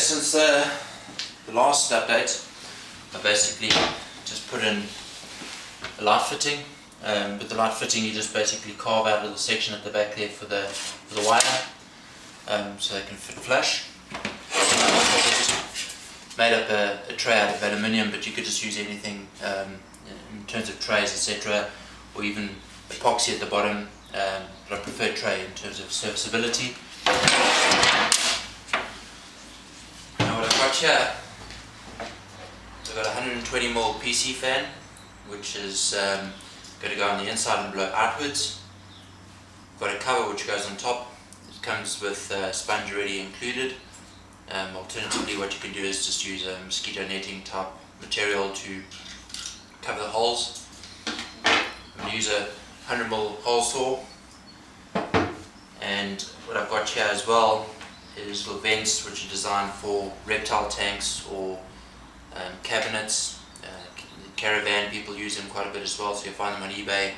since the last update, I basically just put in a light fitting. With the light fitting, you just basically carve out a little section at the back there for the wire, so they can fit flush. I just made up a tray out of aluminium, but you could just use anything in terms of trays, etc., or even epoxy at the bottom. But I prefer tray in terms of serviceability. Now what I've got here, I've got a 120mm PC fan, which is going to go on the inside and blow outwards. I've got a cover which goes on top. It comes with sponge already included. Alternatively, what you can do is just use a mosquito netting type material to cover the holes. I'm going to use a 100mm hole saw, and what I've got here as well is little vents which are designed for reptile tanks or cabinets. Caravan, people use them quite a bit as well, so you'll find them on eBay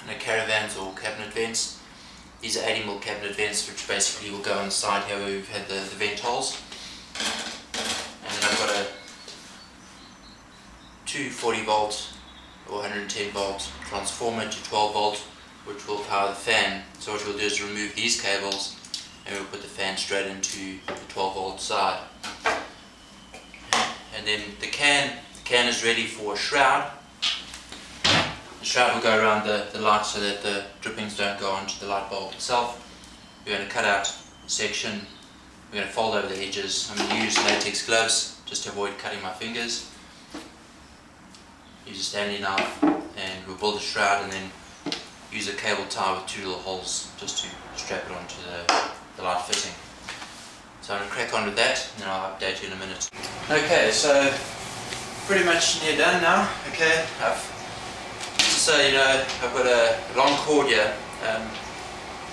in the caravans or cabinet vents. These are 80mm cabinet vents which basically will go on the side here where we've had the vent holes. And then I've got a 240 volt or 110 volt transformer to 12 volt which will power the fan. So what we'll do is remove these cables and we'll put the fan straight into the 12 volt side. And then the can is ready for a shroud. The shroud will go around the light so that the drippings don't go onto the light bulb itself. We're going to cut out a section, we're going to fold over the edges. I'm going to use latex gloves just to avoid cutting my fingers. Use a Stanley knife and we'll build a shroud and then use a cable tie with two little holes just to strap it onto the light fitting. So I'm going to crack on with that and then I'll update you in a minute. Okay, so pretty much near done now. Okay, I've got a long cord here.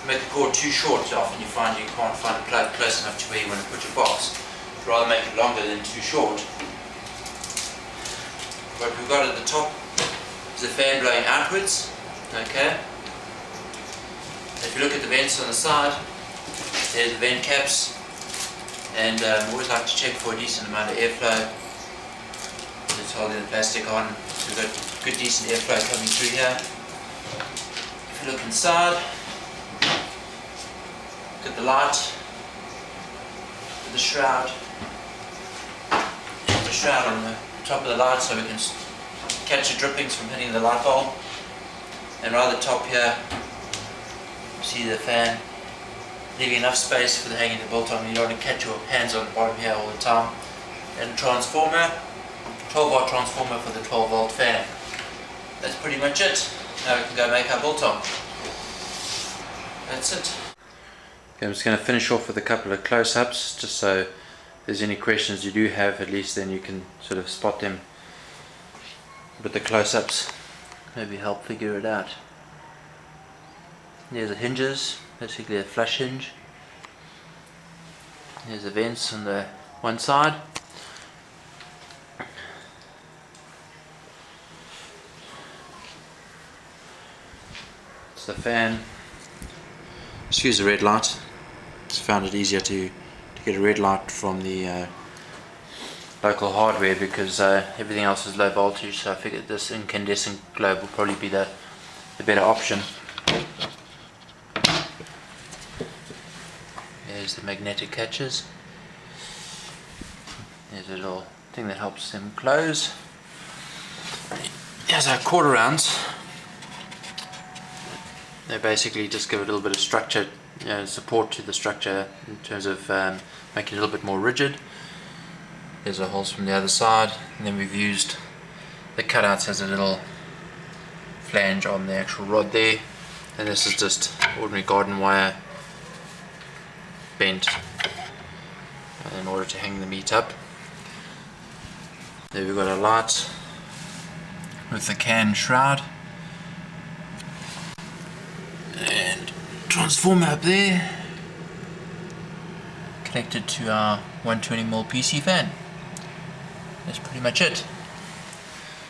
Make the cord too short, often you find you can't find a plug close enough to where you want to put your box. I'd rather make it longer than too short. What we've got at the top is the fan blowing outwards. Okay. If you look at the vents on the side, there's the vent caps, and I always like to check for a decent amount of airflow. Just holding the plastic on, so we've got good decent airflow coming through here. If you look inside, look at the light, the shroud. Put the shroud on the top of the light so we can catch the drippings from hitting the light bulb. And right at the top here, you see the fan, leaving enough space for the hanging the Biltong. You don't want to catch your hands on the bottom here all the time. And transformer, 12 volt transformer for the 12 volt fan. That's pretty much it. Now we can go make our Biltong. That's it. Okay, I'm just going to finish off with a couple of close-ups, just so if there's any questions you do have, at least then you can sort of spot them with the close-ups. Maybe help figure it out. There's the hinges, basically a flush hinge. There's the vents on the one side. It's the fan. Just use a red light. Just found it easier to get a red light from the local hardware because everything else is low voltage, so I figured this incandescent globe will probably be the better option. There's the magnetic catches. There's a little thing that helps them close. Here's our quarter rounds. They basically just give it a little bit of structure, support to the structure in terms of making it a little bit more rigid. There's the holes from the other side, and then we've used the cutouts as a little flange on the actual rod there, and this is just ordinary garden wire bent in order to hang the meat up. There we've got a light with the can shroud and transformer up there connected to our 120mm PC fan. That's pretty much it.